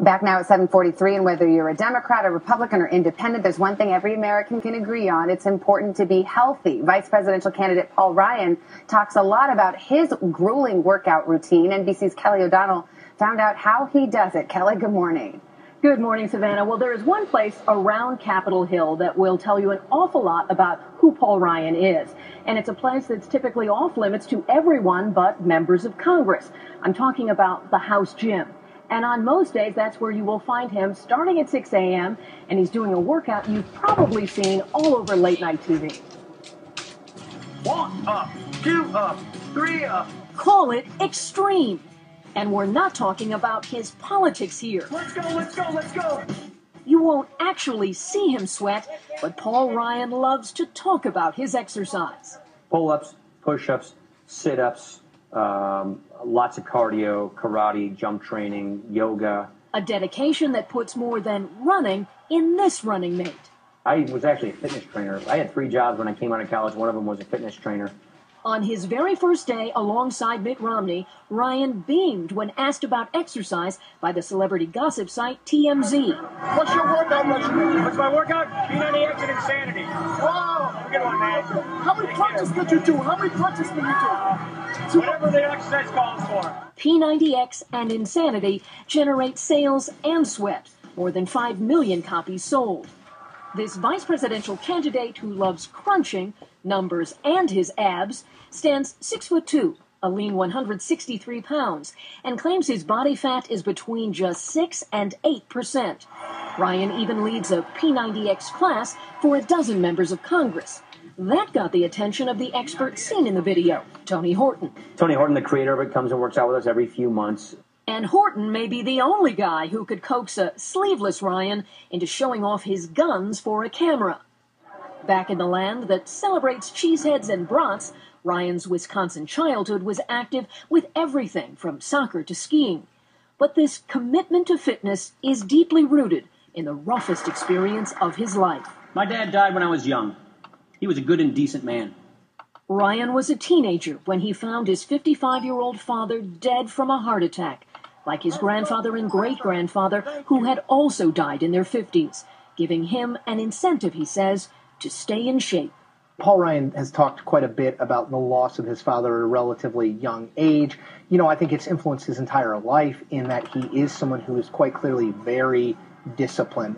Back now at 7:43, and whether you're a Democrat, a Republican, or independent, there's one thing every American can agree on. It's important to be healthy. Vice presidential candidate Paul Ryan talks a lot about his grueling workout routine. NBC's Kelly O'Donnell found out how he does it. Kelly, good morning. Good morning, Savannah. Well, there is one place around Capitol Hill that will tell you an awful lot about who Paul Ryan is. And it's a place that's typically off limits to everyone but members of Congress. I'm talking about the House Gym. And on most days, that's where you will find him starting at 6 a.m. And he's doing a workout you've probably seen all over late night TV. 1 up, 2 up, 3 up. Call it extreme. And we're not talking about his politics here. Let's go, let's go, let's go. You won't actually see him sweat, but Paul Ryan loves to talk about his exercise. Pull-ups, push-ups, sit-ups, lots of cardio, karate, jump training, yoga. A dedication that puts more than running in this running mate. I was actually a fitness trainer. I had 3 jobs when I came out of college. One of them was a fitness trainer. On his very first day alongside Mitt Romney, Ryan beamed when asked about exercise by the celebrity gossip site TMZ. What's your workout regimen? What's my workout? P90X and Insanity. Wow. Have a good one, man. How many crunches did you do? How many crunches did you do? Whatever the exercise calls for. P90X and Insanity generate sales and sweat. More than 5 million copies sold. This vice presidential candidate who loves crunching, numbers, and his abs stands 6'2", a lean 163 pounds, and claims his body fat is between just 6 and 8%. Ryan even leads a P90X class for a dozen members of Congress. That got the attention of the expert seen in the video, Tony Horton. Tony Horton, the creator of it, comes and works out with us every few months. And Horton may be the only guy who could coax a sleeveless Ryan into showing off his guns for a camera. Back in the land that celebrates cheeseheads and brats, Ryan's Wisconsin childhood was active with everything from soccer to skiing. But this commitment to fitness is deeply rooted in the roughest experience of his life. My dad died when I was young. He was a good and decent man. Ryan was a teenager when he found his 55-year-old father dead from a heart attack, like his grandfather and great-grandfather who had also died in their 50s, giving him an incentive, he says, to stay in shape. Paul Ryan has talked quite a bit about the loss of his father at a relatively young age. You know, I think it's influenced his entire life in that he is someone who is quite clearly very disciplined.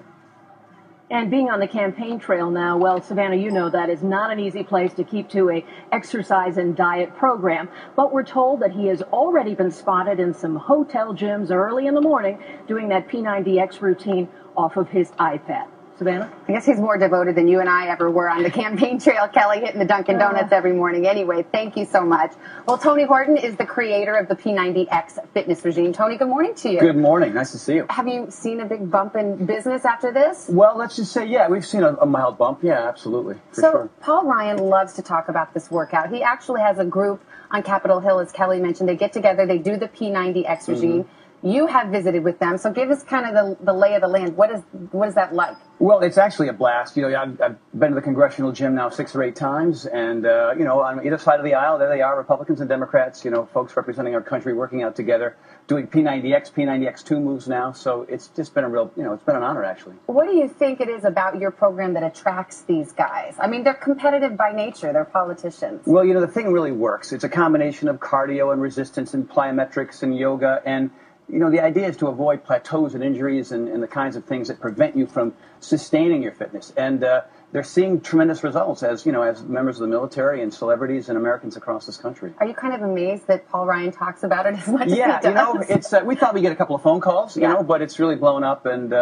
And being on the campaign trail now, well, Savannah, you know that is not an easy place to keep to a exercise and diet program. But we're told that he has already been spotted in some hotel gyms early in the morning doing that P90X routine off of his iPad. Savannah? I guess he's more devoted than you and I ever were on the campaign trail, Kelly, hitting the Dunkin' Donuts every morning. Anyway, thank you so much. Well, Tony Horton is the creator of the P90X fitness regime. Tony, good morning to you. Good morning. Nice to see you. Have you seen a big bump in business after this? Well, let's just say, yeah, we've seen a mild bump. Yeah, absolutely. For sure. Paul Ryan loves to talk about this workout. He actually has a group on Capitol Hill, as Kelly mentioned. They get together, they do the P90X regime. You have visited with them, so give us kind of the lay of the land. What is that like? Well, it's actually a blast. You know, I've been to the congressional gym now 6 or 8 times, and you know, on either side of the aisle, there they are, Republicans and Democrats. You know, folks representing our country working out together, doing P90X, P90X2 moves now. So it's just been a real, you know, it's been an honor actually. What do you think it is about your program that attracts these guys? I mean, they're competitive by nature. They're politicians. Well, you know, the thing really works. It's a combination of cardio and resistance and plyometrics and yoga and. You know, the idea is to avoid plateaus and injuries and the kinds of things that prevent you from sustaining your fitness. And they're seeing tremendous results as, you know, as members of the military and celebrities and Americans across this country. Are you kind of amazed that Paul Ryan talks about it as much as he does? Yeah, you know, it's, we thought we'd get a couple of phone calls, you know, but it's really blown up. And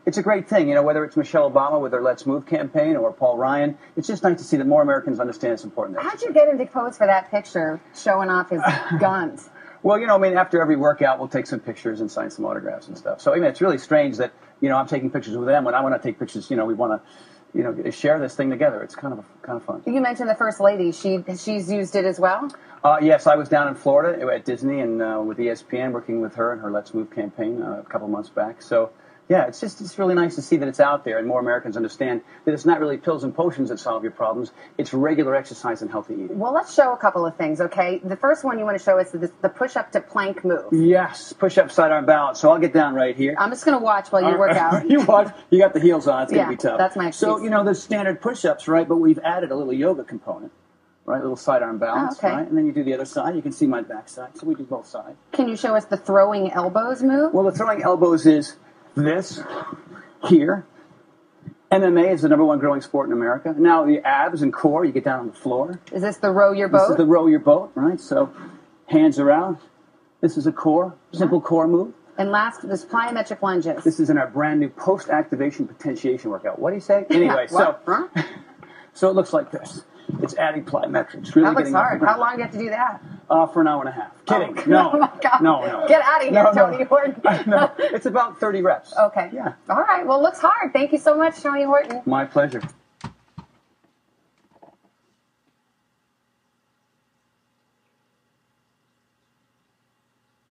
it's a great thing, you know, whether it's Michelle Obama with her Let's Move campaign or Paul Ryan. It's just nice to see that more Americans understand it's important. How'd you get him to pose for that picture showing off his guns? Well, you know, I mean, after every workout, we'll take some pictures and sign some autographs and stuff. So, I mean, it's really strange that, you know, I'm taking pictures with them when I want to take pictures. You know, we want to, you know, share this thing together. It's kind of fun. You mentioned the First Lady. She's used it as well? Yes, I was down in Florida at Disney and with ESPN working with her and her Let's Move campaign a couple months back. So, Yeah, it's really nice to see that it's out there and more Americans understand that it's not really pills and potions that solve your problems. It's regular exercise and healthy eating. Well, let's show a couple of things, okay? The first one you want to show us is the push-up to plank move. Yes, push-up sidearm balance. So I'll get down right here. I'm just going to watch while you work out. You watch. You got the heels on. It's going to be tough. That's my excuse. So, there's standard push-ups, right? But we've added a little yoga component. Right, a little sidearm balance, okay. right? And then you do the other side. You can see my backside, so we do both sides. Can you show us the throwing elbows move? Well, the throwing elbows is this, here. MMA is the #1 growing sport in America. Now the abs and core, you get down on the floor. Is this the row your boat? This is the row your boat, right? So hands are out. This is a core, simple core move. And last, this plyometric lunges. This is in our brand new post-activation potentiation workout. What do you say? Anyway, so it looks like this. It's adding plyometrics. Really that looks hard. How long do you have to do that? For an hour and a half. Kidding. No. Oh my God. No. Get out of here, Tony Horton. No. It's about 30 reps. Okay. Yeah. All right. Well, it looks hard. Thank you so much, Tony Horton. My pleasure.